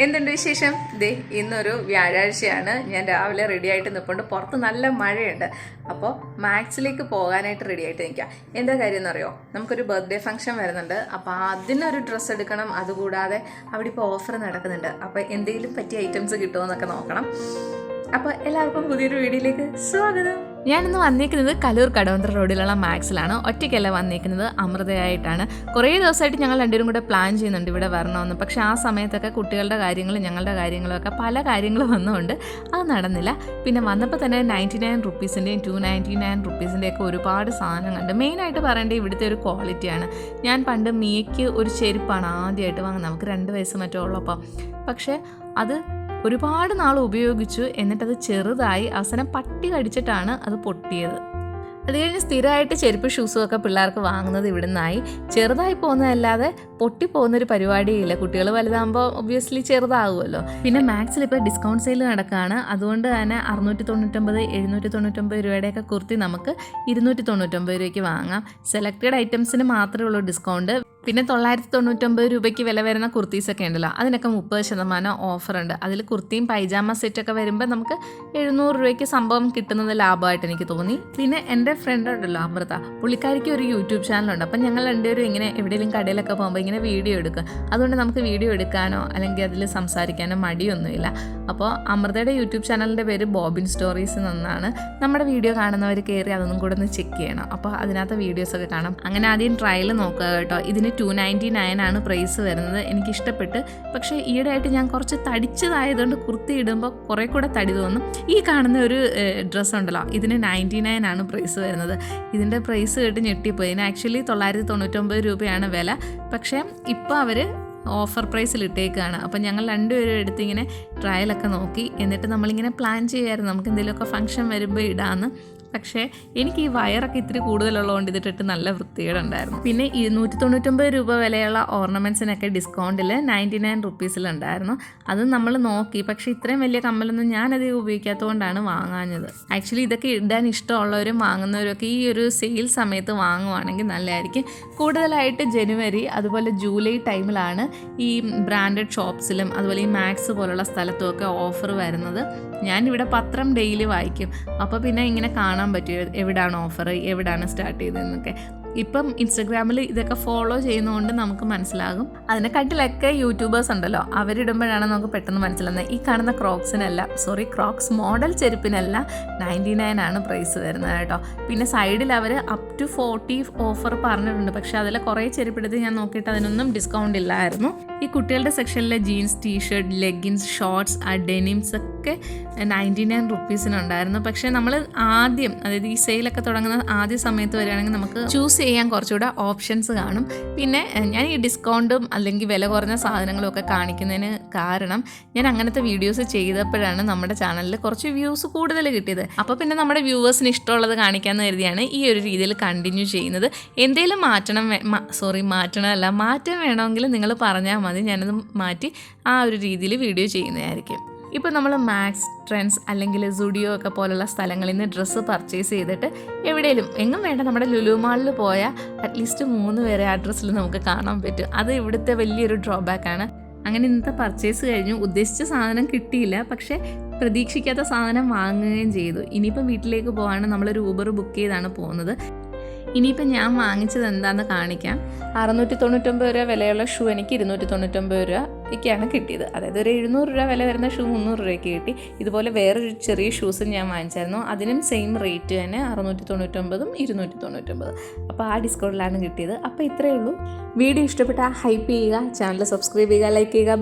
എന്തുണ്ട് വിശേഷം? ദേ ഇന്നൊരു വ്യാഴാഴ്ചയാണ്. ഞാൻ രാവിലെ റെഡി ആയിട്ട് നിൽപ്പുണ്ട്. പുറത്ത് നല്ല മഴയുണ്ട്. അപ്പോൾ മാക്സിലേക്ക് പോകാനായിട്ട് റെഡി ആയിട്ട് നിൽക്കാം. എന്താ കാര്യം എന്നറിയോ? നമുക്കൊരു ബർത്ത്ഡേ ഫംഗ്ഷൻ വരുന്നുണ്ട്. അപ്പോൾ അതിനൊരു ഡ്രസ്സ് എടുക്കണം. അതുകൂടാതെ അവിടെ ഇപ്പോൾ ഓഫർ നടക്കുന്നുണ്ട്. അപ്പോൾ എന്തെങ്കിലും പറ്റിയ ഐറ്റംസ് കിട്ടുമോ എന്നൊക്കെ നോക്കണം. അപ്പോൾ എല്ലാവർക്കും പുതിയൊരു വീഡിയോയിലേക്ക് സ്വാഗതം. ഞാനിന്ന് വന്നേക്കുന്നത് കലൂർ കടവന്ത്ര റോഡിലുള്ള മാക്സിലാണ്. ഒറ്റയ്ക്കല്ല വന്നേക്കുന്നത്, അമൃതയായിട്ടാണ്. കുറേ ദിവസമായിട്ട് ഞങ്ങൾ രണ്ടുപേരും കൂടെ പ്ലാൻ ചെയ്യുന്നുണ്ട് ഇവിടെ വരണമെന്ന്. പക്ഷേ ആ സമയത്തൊക്കെ കുട്ടികളുടെ കാര്യങ്ങളും ഞങ്ങളുടെ കാര്യങ്ങളും ഒക്കെ പല കാര്യങ്ങൾ വന്നുകൊണ്ട് അത് നടന്നില്ല. പിന്നെ വന്നപ്പോൾ തന്നെ 99 റുപ്പീസിൻ്റെയും 299 റുപ്പീസിൻ്റെയൊക്കെ ഒരുപാട് സാധനം കണ്ട്. മെയിനായിട്ട് പറയേണ്ടത് ഇവിടുത്തെ ഒരു ക്വാളിറ്റിയാണ്. ഞാൻ പണ്ട് മിയയ്ക്ക് ഒരു ചെരുപ്പാണ് ആദ്യമായിട്ട് വാങ്ങുന്നത്. നമുക്ക് 2 വയസ്സ് മറ്റോ ഉള്ളപ്പോൾ. പക്ഷേ അത് ഒരുപാട് നാൾ ഉപയോഗിച്ചു. എന്നിട്ടത് ചെറുതായി അവസാനം പട്ടി കടിച്ചിട്ടാണ് അത് പൊട്ടിയത്. അത് കഴിഞ്ഞ് സ്ഥിരമായിട്ട് ചെരുപ്പ് ഷൂസും ഒക്കെ പിള്ളേർക്ക് വാങ്ങുന്നത് ഇവിടെ നിന്നായി. ചെറുതായി പോകുന്നതല്ലാതെ പൊട്ടിപ്പോകുന്നൊരു പരിപാടിയില്ല. കുട്ടികൾ വലുതാകുമ്പോൾ ഒബ്വിയസ്ലി ചെറുതാകുമല്ലോ. പിന്നെ മാക്സിൽ ഇപ്പോൾ ഡിസ്കൗണ്ട് സെയിൽ നടക്കുകയാണ്. അതുകൊണ്ട് തന്നെ 699 799 രൂപയുടെയൊക്കെ കുർത്തി നമുക്ക് 299 രൂപയ്ക്ക് വാങ്ങാം. സെലക്റ്റഡ് ഐറ്റംസിന് മാത്രമേ ഉള്ളൂ ഡിസ്കൗണ്ട്. പിന്നെ 999 രൂപയ്ക്ക് വില വരുന്ന കുർത്തീസൊക്കെ ഉണ്ടല്ലോ, അതിനൊക്കെ 30% ഓഫറുണ്ട്. അതിൽ കുർത്തിയും പൈജാമ സെറ്റൊക്കെ വരുമ്പോൾ നമുക്ക് 700 രൂപയ്ക്ക് സംഭവം കിട്ടുന്നത് ലാഭമായിട്ട് എനിക്ക് തോന്നി. പിന്നെ എൻ്റെ ഫ്രണ്ട് ഉണ്ടല്ലോ അമൃത, പുള്ളിക്കാരിക്ക് ഒരു യൂട്യൂബ് ചാനലുണ്ട്. അപ്പം ഞങ്ങൾ രണ്ടുപേരും ഇങ്ങനെ എവിടെയെങ്കിലും കടയിലൊക്കെ പോകുമ്പോൾ ഇങ്ങനെ വീഡിയോ എടുക്കുക. അതുകൊണ്ട് നമുക്ക് വീഡിയോ എടുക്കാനോ അല്ലെങ്കിൽ അതിൽ സംസാരിക്കാനോ മടിയൊന്നുമില്ല. അപ്പോൾ അമൃതയുടെ യൂട്യൂബ് ചാനലിൻ്റെ പേര് ബോബിൻ സ്റ്റോറീസ് എന്നാണ്. നമ്മുടെ വീഡിയോ കാണുന്നവർ കയറി അതൊന്നും കൂടെ ഒന്ന് ചെക്ക് ചെയ്യണം. അപ്പോൾ അതിനകത്ത് വീഡിയോസൊക്കെ കാണാം. അങ്ങനെ ആദ്യം ട്രയൽ നോക്കുക കേട്ടോ. ഇതിന് 299 ആണ് പ്രൈസ് വരുന്നത്. എനിക്കിഷ്ടപ്പെട്ട്. പക്ഷേ ഈയിടെയായിട്ട് ഞാൻ കുറച്ച് തടിച്ചതായതുകൊണ്ട് കുർത്തി ഇടുമ്പോൾ കുറേ കൂടെ തടി തോന്നും. ഈ കാണുന്ന ഒരു ഡ്രസ്സ് ഉണ്ടല്ലോ, ഇതിന് 99 ആണ് പ്രൈസ് വരുന്നത്. ഇതിൻ്റെ പ്രൈസ് കേട്ട് ഞെട്ടിപ്പോയി. ഇതിന് ആക്ച്വലി 999 രൂപയാണ് വില. പക്ഷേ ഇപ്പോൾ അവർ ഓഫർ പ്രൈസിൽ ഇട്ടേക്കാണ്. അപ്പം ഞങ്ങൾ രണ്ടുപേരും എടുത്ത് ഇങ്ങനെ ട്രയലൊക്കെ നോക്കി. എന്നിട്ട് നമ്മളിങ്ങനെ പ്ലാൻ ചെയ്യാമായിരുന്നു നമുക്ക് എന്തെങ്കിലുമൊക്കെ ഫംഗ്ഷൻ വരുമ്പോൾ ഇടാമെന്ന്. പക്ഷേ എനിക്ക് ഈ വയറൊക്കെ ഇത്തിരി കൂടുതലുള്ളതുകൊണ്ട് ഇതിട്ടിട്ട് നല്ല വൃത്തികേടുണ്ടായിരുന്നു. പിന്നെ 299 രൂപ വിലയുള്ള ഓർണമെൻറ്റ്സിനൊക്കെ ഡിസ്കൗണ്ടിൽ 99 റുപ്പീസിലുണ്ടായിരുന്നു. അത് നമ്മൾ നോക്കി. പക്ഷേ ഇത്രയും വലിയ കമ്മലൊന്നും ഞാനധികം ഉപയോഗിക്കാത്തതുകൊണ്ടാണ് വാങ്ങാഞ്ഞത്. ആക്ച്വലി ഇതൊക്കെ ഇടാൻ ഇഷ്ടമുള്ളവരും വാങ്ങുന്നവരൊക്കെ ഈ ഒരു സെയിൽ സമയത്ത് വാങ്ങുവാണെങ്കിൽ നല്ലതായിരിക്കും. കൂടുതലായിട്ട് ജനുവരി അതുപോലെ ജൂലൈ ടൈമിലാണ് ഈ ബ്രാൻഡഡ് ഷോപ്സിലും അതുപോലെ ഈ മാക്സ് പോലുള്ള സ്ഥലത്തുമൊക്കെ ഓഫർ വരുന്നത്. ഞാനിവിടെ പത്രം ഡെയിലി വായിക്കും. അപ്പോൾ പിന്നെ ഇങ്ങനെ കാണാൻ പറ്റും എവിടാണ് ഓഫർ, എവിടാണ് സ്റ്റാർട്ട് ചെയ്തതെന്നൊക്കെ. ഇപ്പം ഇൻസ്റ്റഗ്രാമിൽ ഇതൊക്കെ ഫോളോ ചെയ്യുന്നതുകൊണ്ട് നമുക്ക് മനസ്സിലാകും. അതിനെക്കാട്ടിലൊക്കെ യൂട്യൂബേഴ്സ് ഉണ്ടല്ലോ, അവരിടുമ്പോഴാണ് നമുക്ക് പെട്ടെന്ന് മനസ്സിലാകുന്നത്. ഈ കാണുന്ന ക്രോക്സ് മോഡൽ ചെരുപ്പിനല്ല 99 ആണ് പ്രൈസ് വരുന്നത് കേട്ടോ. പിന്നെ സൈഡിൽ അവർ അപ് ടു 40 ഓഫർ പറഞ്ഞിട്ടുണ്ട്. പക്ഷേ അതിൽ കുറേ ചെരുപ്പെടുത്ത് ഞാൻ നോക്കിയിട്ട് അതിനൊന്നും ഡിസ്കൗണ്ട് ഇല്ലായിരുന്നു. ഈ കുട്ടികളുടെ സെക്ഷനിലെ jeans, t shirt, leggings, shorts, denims ഒക്കെ 99 റുപ്പീസിനുണ്ടായിരുന്നു. പക്ഷേ നമ്മൾ ആദ്യം, അതായത് ഈ സെയിലൊക്കെ തുടങ്ങുന്ന ആദ്യ സമയത്ത് വരികയാണെങ്കിൽ നമുക്ക് ചൂസ് ചെയ്യാൻ കുറച്ചുകൂടെ ഓപ്ഷൻസ് കാണും. പിന്നെ ഞാൻ ഈ ഡിസ്കൗണ്ടും അല്ലെങ്കിൽ വില കുറഞ്ഞ സാധനങ്ങളും ഒക്കെ കാണിക്കുന്നതിന് കാരണം ഞാൻ അങ്ങനത്തെ വീഡിയോസ് ചെയ്തപ്പോഴാണ് നമ്മുടെ ചാനലിൽ കുറച്ച് വ്യൂസ് കൂടുതൽ കിട്ടിയത്. അപ്പോൾ പിന്നെ നമ്മുടെ വ്യൂവേഴ്സിന് ഇഷ്ടമുള്ളത് കാണിക്കാമെന്ന് കരുതിയാണ് ഈ ഒരു രീതിയിൽ കണ്ടിന്യൂ ചെയ്യുന്നത്. എന്തെങ്കിലും മാറ്റം വേണമെങ്കിൽ നിങ്ങൾ പറഞ്ഞാൽ മതി, ഞാനത് മാറ്റി ആ ഒരു രീതിയിൽ വീഡിയോ ചെയ്യുന്നതായിരിക്കും. ഇപ്പോൾ നമ്മൾ മാക്സ്, ട്രെൻഡ്സ് അല്ലെങ്കിൽ സുഡിയോ ഒക്കെ പോലുള്ള സ്ഥലങ്ങളിൽ നിന്ന് ഡ്രസ്സ് പർച്ചേസ് ചെയ്തിട്ട് എവിടെയെങ്കിലും എങ്ങും വേണ്ട നമ്മുടെ ലുലു മാളിൽ പോയാൽ അറ്റ്ലീസ്റ്റ് 3 പേരെ ആ ഡ്രസ്സിൽ നമുക്ക് കാണാൻ പറ്റും. അത് ഇവിടുത്തെ വലിയൊരു ഡ്രോബാക്കാണ്. അങ്ങനെ ഇന്നത്തെ പർച്ചേസ് കഴിഞ്ഞു. ഉദ്ദേശിച്ച സാധനം കിട്ടിയില്ല, പക്ഷേ പ്രതീക്ഷിക്കാത്ത സാധനം വാങ്ങുകയും ചെയ്തു. ഇനിയിപ്പോൾ വീട്ടിലേക്ക് പോകാണ്. നമ്മളൊരു ഊബർ ബുക്ക് ചെയ്താണ് പോകുന്നത്. ഇനിയിപ്പോൾ ഞാൻ വാങ്ങിച്ചത് എന്താണെന്ന് കാണിക്കാം. 699 രൂപ വിലയുള്ള ഷൂ എനിക്ക് 299 രൂപയ്ക്കാണ് കിട്ടിയത്. അതായത് ഒരു 700 രൂപ വില വരുന്ന ഷൂ 300 രൂപയ്ക്ക് കിട്ടി. ഇതുപോലെ വേറൊരു ചെറിയ ഷൂസും ഞാൻ വാങ്ങിച്ചായിരുന്നു. അതിനും സെയിം റേറ്റ് തന്നെ 699 299. അപ്പോൾ ആ ഡിസ്കൗണ്ടിലാണ് കിട്ടിയത്. അപ്പോൾ ഇത്രയേ ഉള്ളൂ. വീഡിയോ ഇഷ്ടപ്പെട്ടാൽ ഹൈപ്പ് ചെയ്യുക, ചാനൽ സബ്സ്ക്രൈബ് ചെയ്യുക, ലൈക്ക് ചെയ്യുക.